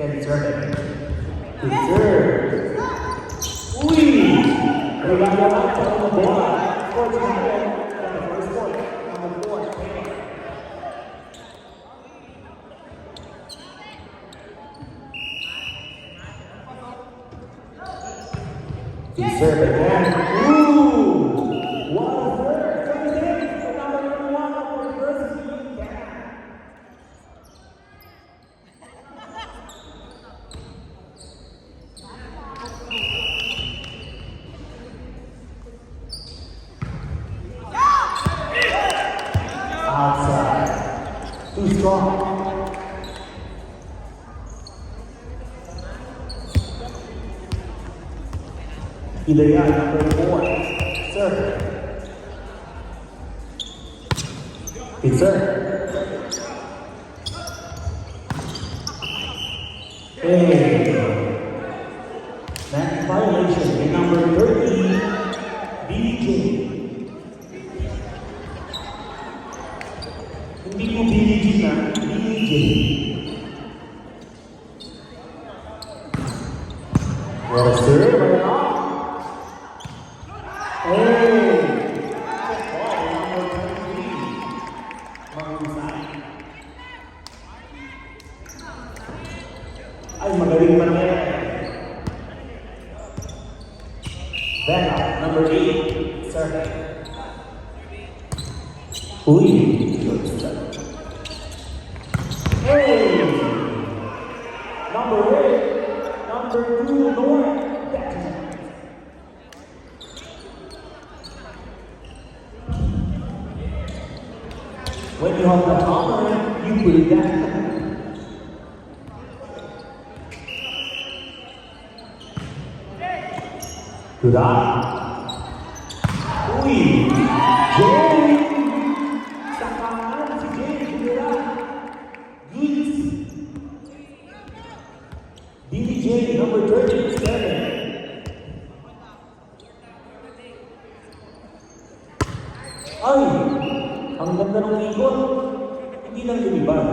Can serve it. Good serve. Uy! Nagagawa pa ng bola. Score natin. First point. Number 4. Good serve again. Ooh! What a serve! Comes in. Number 1 of the first team. Outside. Too strong. Hidayat, number 4. Serve. It's serve. Hey. That violation in number 30. BJ. Hindi ko BJ na, BJ. What a serve, right now. Hey! Ay, magaling pa naman. Becca, number 8. Serve. Uy! Hey! Number 8. Number 2, North. Becca. When you have the hammer, you put it down. Good eye. Uy! Jay! Sa kanan si Jay. Good eye. Good. BJ, number 37. Ay! Ang ganda ng ikot. Hindi lang lumibad.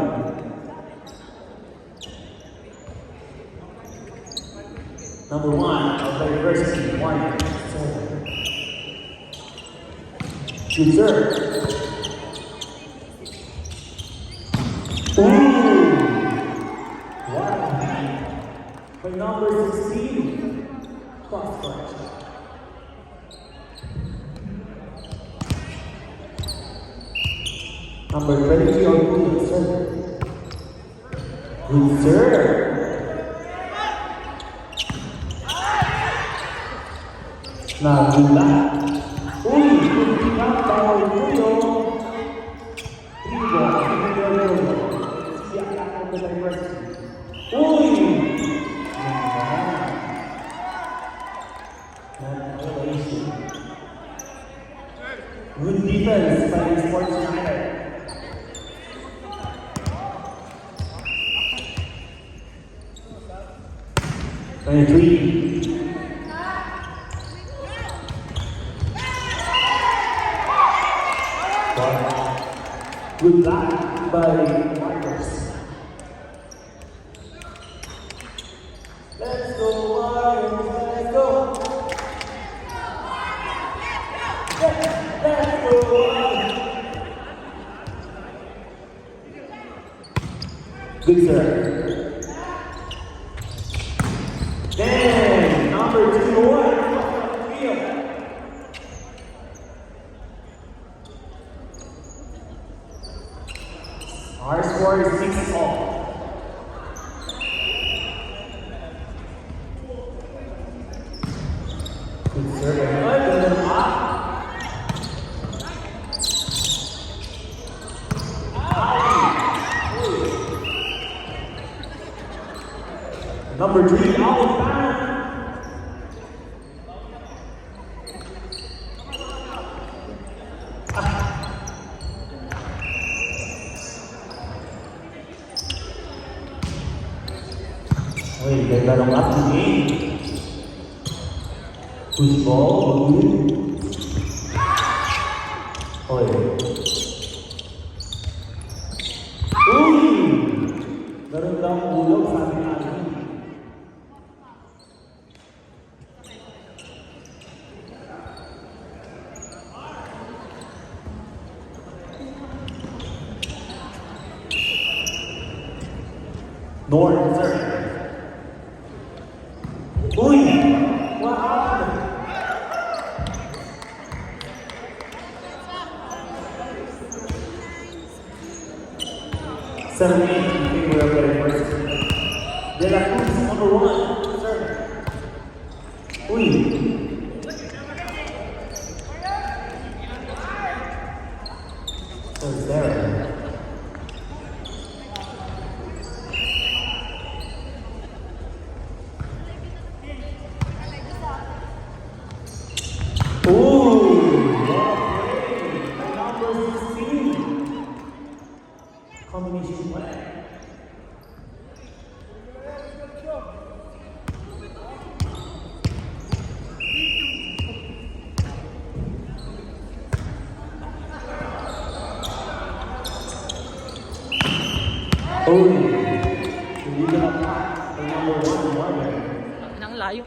Number 1 of the University Warriors. Good serve. Ooh! What a hand. By number 16. Cross court. Number 23 on good serve. Good serve. Nagula. Uy! Kuntikan bawal Julio. Trigo. Siya ang University. Uy! Good defense by the Sports United. Three. Good luck by Warriors. Let's go Warriors, let's go. Let's go Warriors. Good serve. Then number 2 North. Our score is 6-all. Good serve. Number 3, Alvin Pan. Uy, ganda ng up to game. Push ball, good. Uy. Uy! Meron daw ulog, sabi natin. North, sir. Uy! Wow! Seven eight in favor of the first. De La Cruz, number one, sir. Uy! So it's there. Combination play. Hindi na pa. Number one. Nang layo.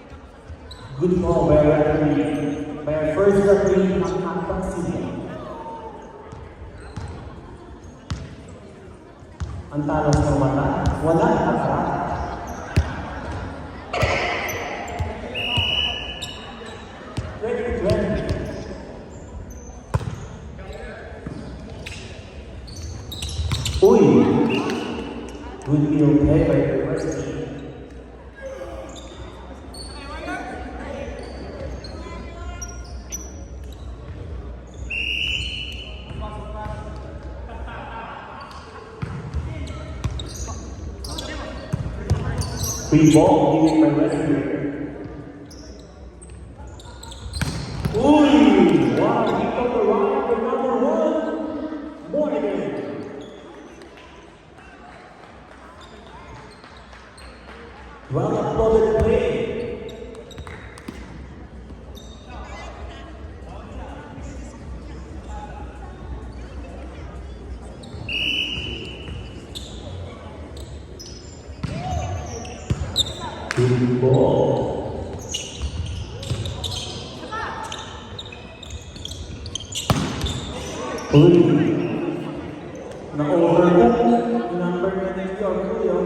Good call by our referee. By our first referee, ang Akpang City. Ang talos ng mata, wala na para. Ready. Uy! Good field play by the first team. Free ball given by Westbury. Uy! Wow! He took the round for number one. Morgan. Well applauded play. Good ball. Uy! Na-overlook yung number na nito, Julio.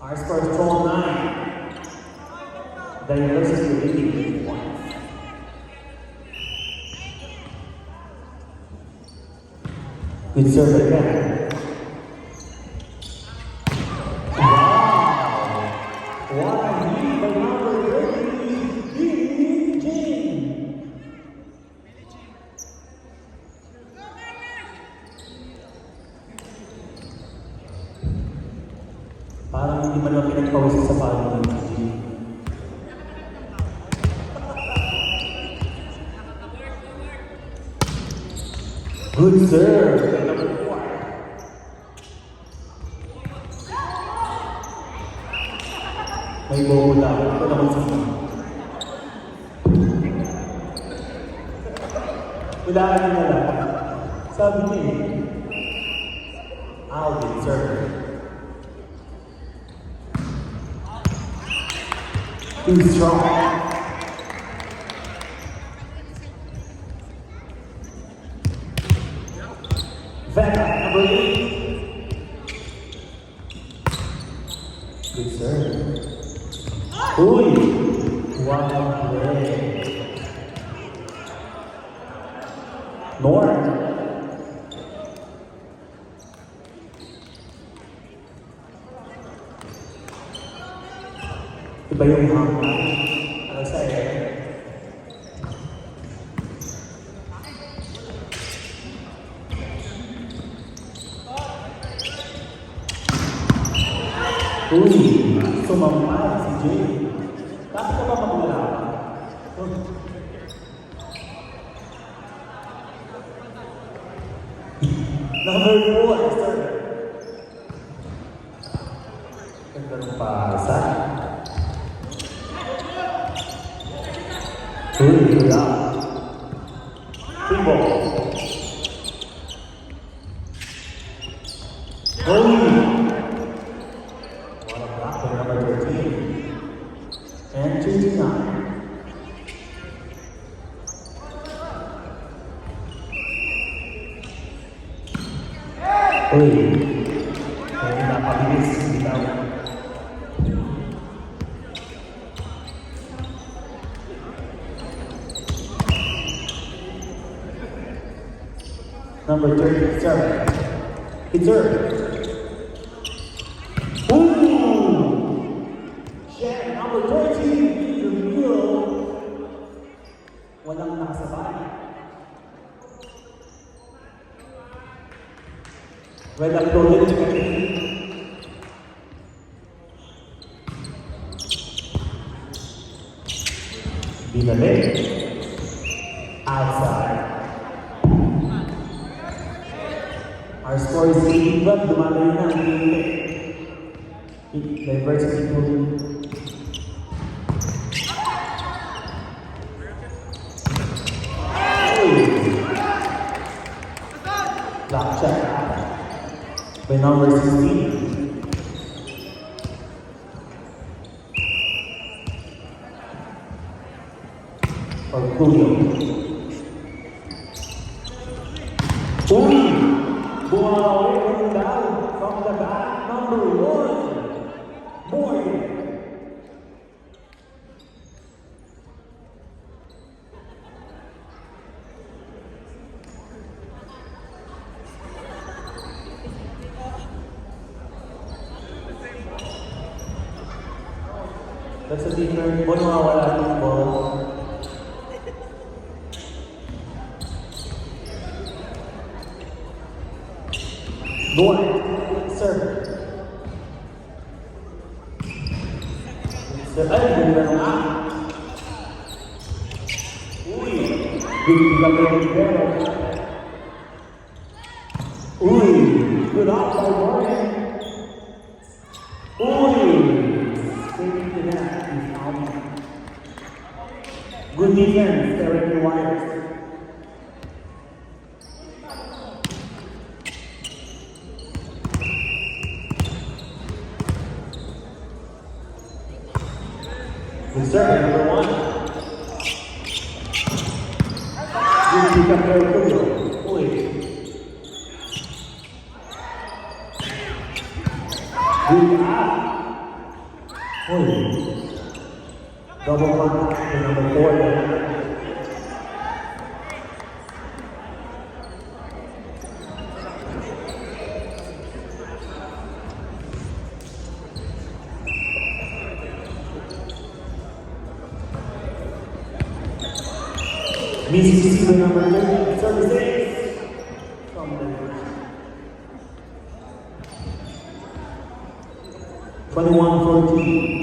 Our score is 12-9. The University of India points. Good serve again. What a lead by number 30, Billie Jean. Parang hindi man lang pinagpawis sa palo ng Jean. Good serve by number 4. May bola. Ito naman sa mga. Hulaan niyo na lang. Sabi niya Alvin, sir. Too strong. Vega, number 8. Good serve. Uy! What a play. North. Iba yung hanggang. Ano sa'yo? Uy! Sumampa si Jay. Bakit ka ba magula? Number 4, sir. Ganda ng pasa. Uy, kuya. Free ball. Uy! What a block for number 13. And 29. Uy, kaya napabilis sila. Number 30, serve. It's serve. Ooh! Shen, number 13, is a real. Walang nakasabay. Red up golden. Binalik. Outside. Our score is 80-12. Dumaloy na ang diversity po. Block check. By number 16. Or Julio. Uy! Bumawi down from the back, number 1. Morgan. That's a different, kung nawawala yung ball. Boy, serve. Ay, ganda nga. Uy, biglang yung pero. Uy, good up by Morgan. Uy, saving the net. Good defense, Derek Wires. Good serve, number 1. Good pick up there, Julio. Uy. Good up. Uy. Double contact to number 4 there. Mississippi the number 30, service 8 from the 21-14.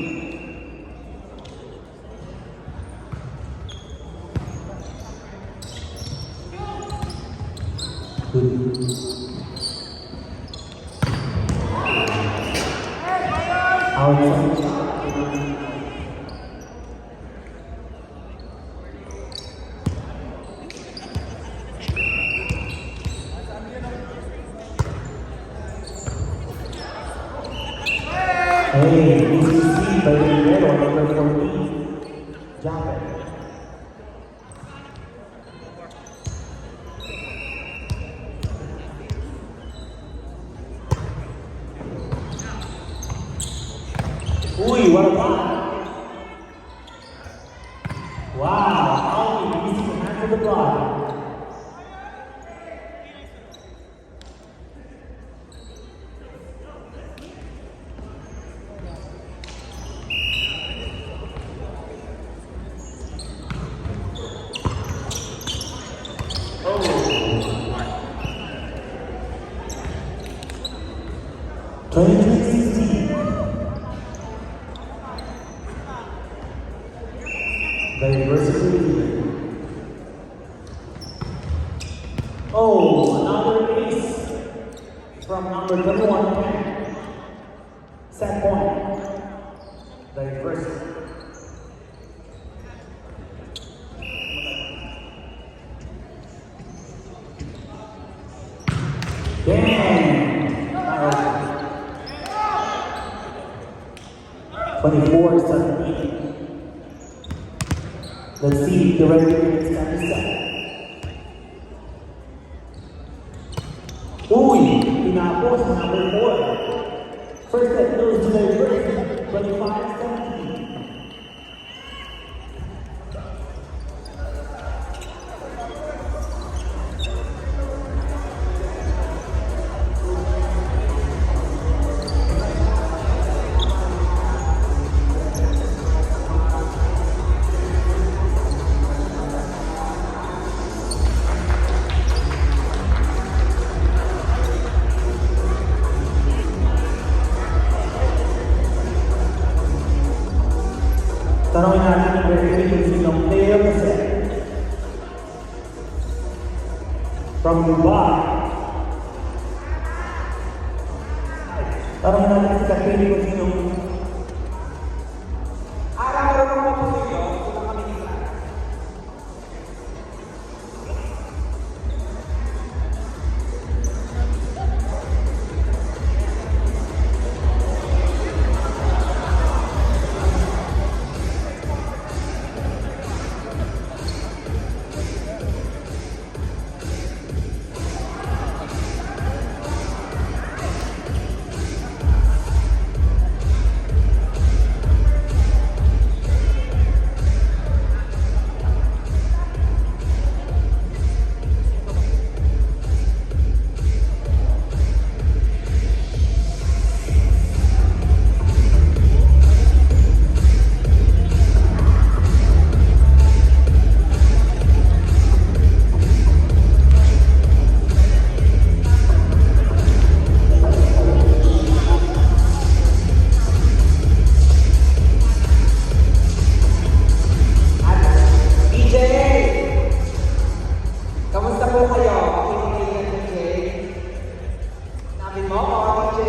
Good. Outside. Hey, Mississippi by Rivero, number 14. Jumper. Uy, what a block! Wow, only using the hand of the block. Oh. 23-16. Diversity. Oh, another ace from number 21. Set point. Diversity. Damn. 24-17. Let's see if the red units can be set. Uy, pinapos number 4. First set goes to the first, 25-17. narinig kung sinong player of the set. From Dubai. Parang natin si Katrina kung sinong Araw-araw mo po ninyo, kung kami nila. DJ! Kamusta po kayo? Kinikilig ng DJ? Sabi mo, DJ!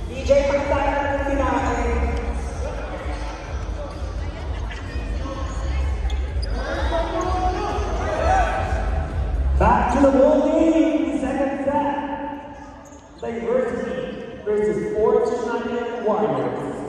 DJ, pakita na ng tinahin. back to the ball game. Second set. Diversity versus Fortune Warriors.